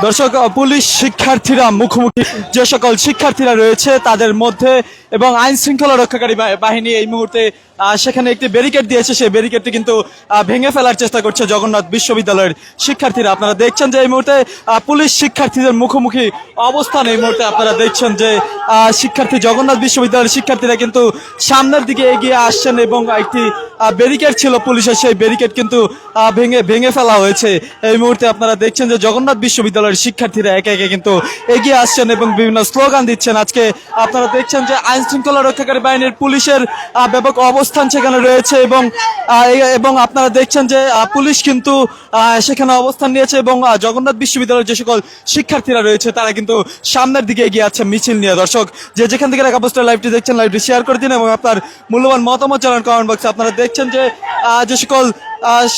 দর্শক, পুলিশ শিক্ষার্থীরা মুখোমুখি যে সকল শিক্ষার্থীরা রয়েছে তাদের মধ্যে এবং আইন শৃঙ্খলা রক্ষাকারী বাহিনী এই মুহূর্তে সেখানে একটি ব্যারিকেড দিয়েছে। সেই ব্যারিকেডটি কিন্তু ভেঙে ফেলার চেষ্টা করছে জগন্নাথ বিশ্ববিদ্যালয়ের শিক্ষার্থীরা। আপনারা দেখছেন যে এই মুহূর্তে পুলিশ শিক্ষার্থীদের মুখোমুখি অবস্থান। এই মুহূর্তে আপনারা দেখছেন যে শিক্ষার্থী জগন্নাথ বিশ্ববিদ্যালয়ের শিক্ষার্থীরা কিন্তু সামনের দিকে এগিয়ে আসছেন এবং একটি ব্যারিকেড ছিল পুলিশের, সেই ব্যারিকেড কিন্তু ভেঙে ফেলা হয়েছে। এই মুহূর্তে আপনারা দেখছেন যে জগন্নাথ বিশ্ববিদ্যালয়ের শিক্ষার্থীরা একে একে কিন্তু এগিয়ে আসছেন এবং বিভিন্ন স্লোগান দিচ্ছেন। আজকে আপনারা দেখছেন যে আইন শৃঙ্খলা রক্ষাকারী বাহিনীর পুলিশের ব্যাপক অবস্থান সেখানে রয়েছে এবং আপনারা দেখছেন যে পুলিশ কিন্তু সেখানে অবস্থান নিয়েছে এবং জগন্নাথ বিশ্ববিদ্যালয়ের যে সকল শিক্ষার্থীরা রয়েছে তারা কিন্তু সামনের দিকে এগিয়ে আছে মিছিল নিয়ে। দর্শক, যে যেখান থেকে অবস্থায় লাইভটি দেখছেন লাইভটি শেয়ার করে দিন এবং আপনার মূল্যবান মতামত জানান কমেন্ট বক্সে। আপনারা দেখছেন যে সকল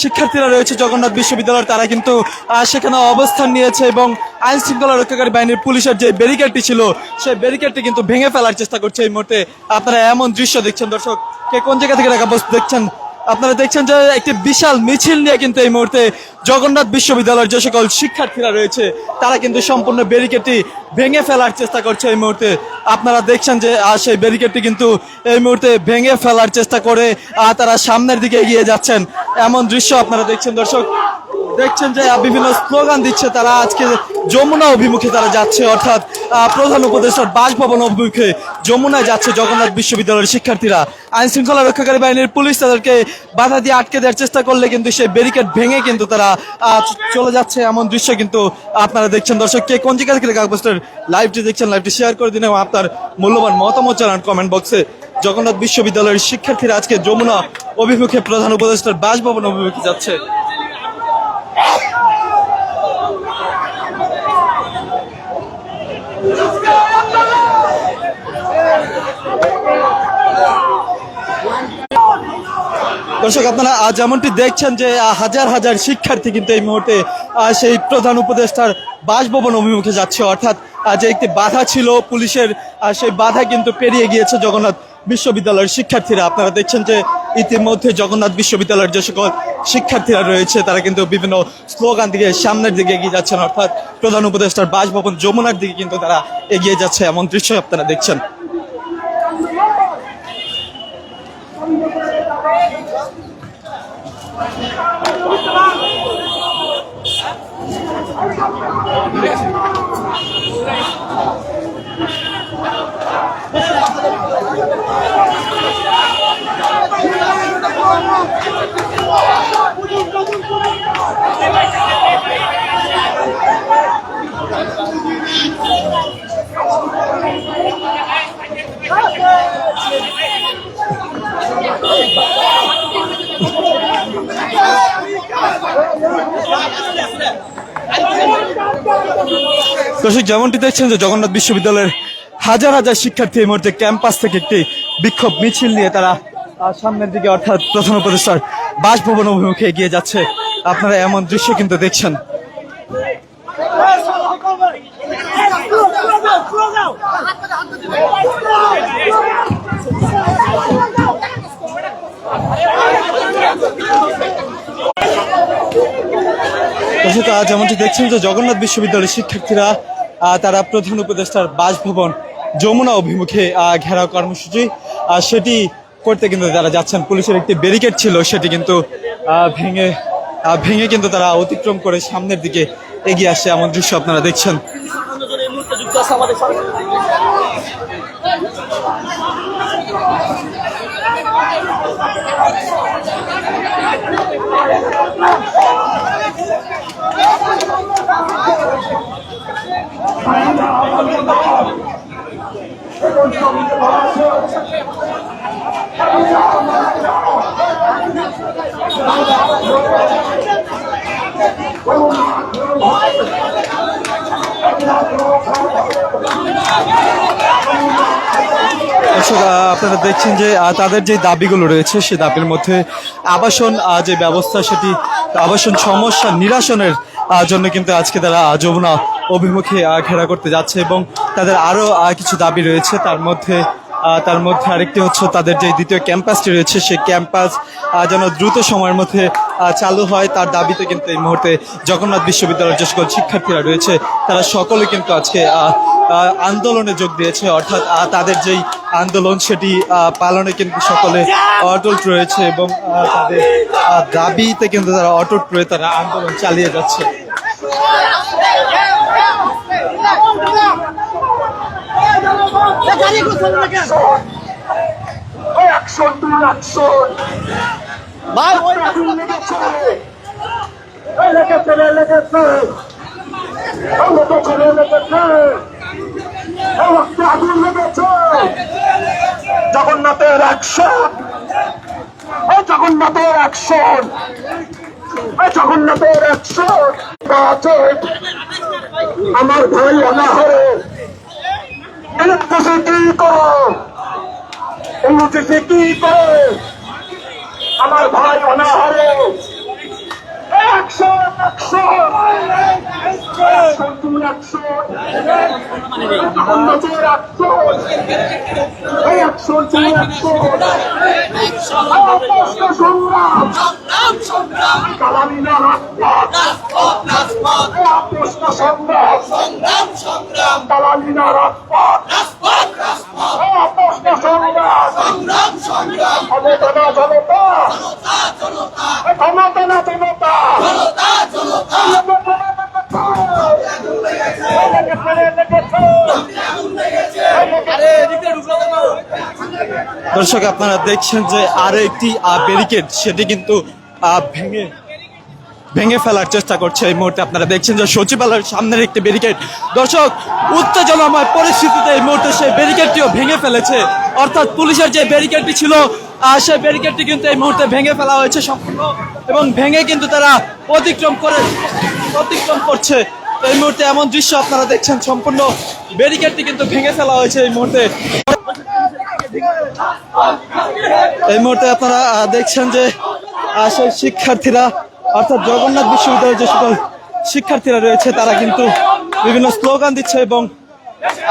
শিক্ষার্থীরা রয়েছে জগন্নাথ বিশ্ববিদ্যালয়ের তারা কিন্তু সেখানে অবস্থান নিয়েছে এবং আইন শৃঙ্খলা রক্ষাকারী বাহিনীর পুলিশের যে ব্যারিকেডটি ছিল সেই ব্যারিকেডটি কিন্তু ভেঙে ফেলার চেষ্টা করছে। এই মুহূর্তে আপনারা এমন দৃশ্য দেখছেন। দর্শক, কে কোন জায়গা থেকে দেখছেন আপনারা দেখছেন যে একটি বিশাল মিছিল নিয়ে কিন্তু এই মুহূর্তে জগন্নাথ বিশ্ববিদ্যালয়ের যে সকল শিক্ষার্থীরা রয়েছে তারা কিন্তু সম্পূর্ণ ব্যারিকেডটি ভেঙে ফেলার চেষ্টা করছে। এই মুহূর্তে আপনারা দেখছেন যে সেই ব্যারিকেডটি কিন্তু এই মুহূর্তে ভেঙে ফেলার চেষ্টা করে তারা সামনের দিকে এগিয়ে যাচ্ছেন, এমন দৃশ্য আপনারা দেখছেন। দর্শক, দেখছেন যে বিভিন্ন স্লোগান দিচ্ছে তারা। আজকে যমুনা অভিমুখে তারা যাচ্ছে, অর্থাৎ প্রধান উপদেষ্টার বাসভবন অভিমুখে যমুনায় যাচ্ছে জগন্নাথ বিশ্ববিদ্যালয়ের শিক্ষার্থীরা। আইন শৃঙ্খলা রক্ষাকারী বাহিনীর পুলিশ তাদেরকে বাধা দিয়ে আটকে দেওয়ার চেষ্টা করলে কিন্তু সেই ব্যারিকেড ভেঙে কিন্তু তারা চলে যাচ্ছে, এমন দৃশ্য কিন্তু আপনারা দেখছেন। দর্শক, কে কোন জায়গা থেকে কাগজটার লাইভটি দেখছেন লাইভটি শেয়ার করে দিন এবং আপনার মূল্যবান মতামত জানান কমেন্ট বক্সে। জগন্নাথ বিশ্ববিদ্যালয়ের শিক্ষার্থীরা আজকে যমুনা অভিমুখে প্রধান উপদেষ্টার বাসভবন অভিমুখে যাচ্ছে। দর্শক, আপনারা যেমনটি দেখছেন যে হাজার হাজার শিক্ষার্থী কিন্তু এই মুহূর্তে সেই প্রধান উপদেষ্টার বাসভবন অভিমুখে যাচ্ছে, অর্থাৎ যে একটি বাধা ছিল পুলিশের সেই বাধা কিন্তু পেরিয়ে গিয়েছে জগন্নাথ বিশ্ববিদ্যালয়ের শিক্ষার্থীরা। আপনারা দেখছেন যে ইতিমধ্যে জগন্নাথ বিশ্ববিদ্যালয়ের যে সকল শিক্ষার্থীরা রয়েছে তারা কিন্তু বিভিন্ন স্লোগান দিকে সামনের দিকে এগিয়ে যাচ্ছেন, অর্থাৎ প্রধান উপদেষ্টার বাসভবন যমুনার দিকে কিন্তু তারা এগিয়ে যাচ্ছে, এমন দৃশ্য আপনারা দেখছেন। দর্শক, যেমনটি দেখছেন যে জগন্নাথ বিশ্ববিদ্যালয়ের হাজার হাজার শিক্ষার্থী এই মুহূর্তে ক্যাম্পাস থেকে একটি বিক্ষোভ মিছিল নিয়ে তারা সামনের দিকে অর্থাৎ প্রধান উপদেষ্টার বাসভবন অভিমুখে এগিয়ে যাচ্ছে। আপনারা এমন দৃশ্য কিন্তু দেখছেন। যেমনটি দেখছেন যে জগন্নাথ বিশ্ববিদ্যালয়ের শিক্ষার্থীরা তারা প্রধান উপদেষ্টার বাসভবন যমুনা অভিমুখে ঘেরাও কর্মসূচি সেটি করতে কিন্তু তারা যাচ্ছেন। পুলিশের একটি ব্যারিকেড ছিল সেটি কিন্তু ভেঙে কিন্তু তারা অতিক্রম করে সামনের দিকে এগিয়ে আসছে, এমন দৃশ্য আপনারা দেখছেন। আপনারা দেখছেন যে তাদের যে দাবিগুলো রয়েছে সেই দাবির মধ্যে আবাসন যে ব্যবস্থা সেটি আবাসন সমস্যা নিরসনের জন্য কিন্তু আজকে তারা যমুনা অভিমুখে ঘেরা করতে যাচ্ছে এবং তাদের আরো কিছু দাবি রয়েছে। তার মধ্যে আরেকটি হচ্ছে তাদের যে দ্বিতীয় ক্যাম্পাসটি রয়েছে সেই ক্যাম্পাস যেন দ্রুত সময়ের মধ্যে চালু হয় তার দাবিতে কিন্তু এই মুহূর্তে জগন্নাথ বিশ্ববিদ্যালয়ের যে সকল শিক্ষার্থীরা রয়েছে তারা সকলে কিন্তু আজকে আন্দোলনে যোগ দিয়েছে, অর্থাৎ তাদের যেই আন্দোলন সেটি পালনে কিন্তু সকলে অটল রয়েছে এবং তাদের দাবিতে কিন্তু তারা অটুট রয়ে তারা আন্দোলন চালিয়ে যাচ্ছে। জগন্নাথের অ্যাকশন, জগন্নাথের অ্যাকশন, জগন্নাথের অ্যাকশন। আমার ভাই অনাহরে কি করো, কি করো, আমার ভাই অনাহরে অ্যাকশন, অ্যাকশন, জগন্নাথের অ্যাকশন, অ্যাকশন, সংগ্রাম, কালামিনা রাজপথ, সংগ্রাম, কালামিনা রাজপথ, সংগ্রাম, ক্ষমতা না জনতা, ক্ষমতা না জনতা, দর্শক আপনারা দেখছেন যে আরো একটি ব্যারিকেড সেটি কিন্তু ভেঙে ফেলার চেষ্টা করছে। এই মুহূর্তে আপনারা দেখছেন যে সচিবালয়ের সামনের একটি ব্যারিকেড, দর্শক উত্তেজনাময় পরিস্থিতিতে এই মুহূর্তে সেই ব্যারিকেডটিও ভেঙে ফেলেছে, অর্থাৎ পুলিশের যে ব্যারিকেডটি ছিল সেই ব্যারিকেডটি কিন্তু এই মুহূর্তে ভেঙে ফেলা হয়েছে সম্পূর্ণ, এবং ভেঙে কিন্তু তারা অতিক্রম করছে। এই মুহূর্তে এমন দৃশ্য আপনারা দেখছেন, সম্পূর্ণ ব্যারিকেডটি কিন্তু ভেঙে ফেলা হয়েছে। এই মুহূর্তে আপনারা দেখছেন যে সেই শিক্ষার্থীরা, অর্থাৎ জগন্নাথ বিশ্ববিদ্যালয়ের যে সকল শিক্ষার্থীরা রয়েছে তারা কিন্তু বিভিন্ন স্লোগান দিচ্ছে, এবং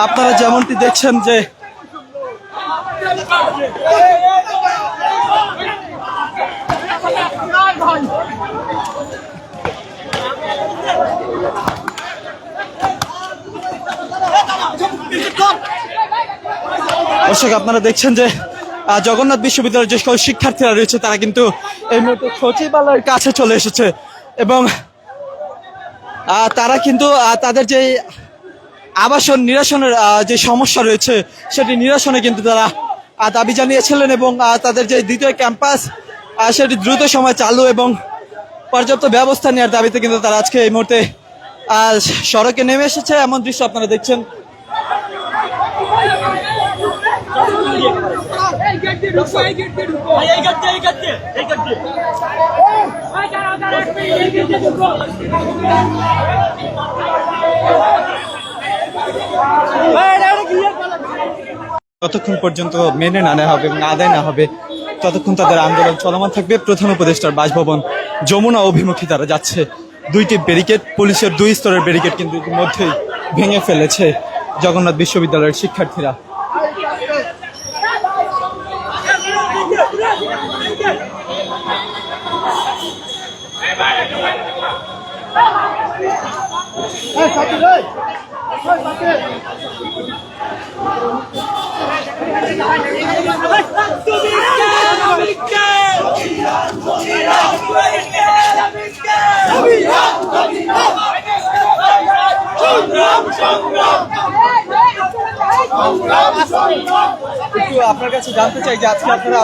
আপনারা যেমনটি দেখছেন যে দর্শক আপনারা দেখছেন যে জগন্নাথ বিশ্ববিদ্যালয়ের যে সকল শিক্ষার্থীরা রয়েছে তারা কিন্তু এই মুহূর্তে সচিবালয়ের কাছে চলে এসেছে, এবং তারা কিন্তু তাদের যে আবাসন নিরসনের যে সমস্যা রয়েছে সেটি নিরসনে কিন্তু তারা দাবি জানিয়েছিলেন, এবং তাদের যে দ্বিতীয় ক্যাম্পাস সেটি দ্রুত সময় চালু এবং পর্যাপ্ত ব্যবস্থা নেওয়ার দাবিতে কিন্তু তারা আজকে এই মুহূর্তে সড়কে নেমে এসেছে। এমন দৃশ্য আপনারা দেখছেন। যতক্ষণ পর্যন্ত মেনে না নেওয়া হবে এবং আদায় না হবে ততক্ষণ তাদের আন্দোলন চলমান থাকবে। প্রধান উপদেষ্টার বাসভবন যমুনা অভিমুখী তারা যাচ্ছে। দুইটি ব্যারিকেড, পুলিশের 2 স্তরের ব্যারিকেড কিন্তু ইতিমধ্যেই ভেঙে ফেলেছে জগন্নাথ বিশ্ববিদ্যালয়ের শিক্ষার্থীরা। একটু আপনার কাছে জানতে চাই যে আজকে আপনারা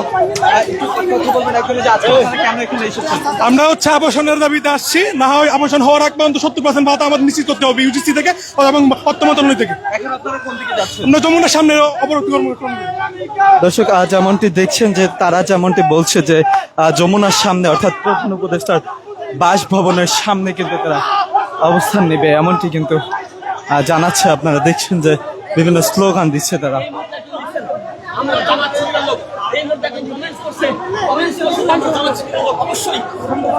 একটু কথা বলবেন একজনে যে আজকে কেন এখানে এসেছেন? আমরা হচ্ছে আবাসনের দাবিতে আসছি, না হয় আবাসন হওয়ার আগ পর্যন্ত 70% ভাতা আমাদের নিশ্চিত করতে হবে ইউজিসি থেকে এবং অর্থ মন্ত্রণালয় থেকে। এখন আপনারা কোন দিকে যাচ্ছেন? আমরা যমুনার সামনে অবরোধ করব। দর্শক যেমনটি দেখছেন যে তারা যেমনটি বলছে যে যমুনার সামনে, অর্থাৎ প্রধান উপদেষ্টার বাসভবনের সামনে কিন্তু তারা অবস্থান নেবে, এমনটি কিন্তু জানাচ্ছে। আপনারা দেখছেন যে বিভিন্ন স্লোগান দিচ্ছে তারা।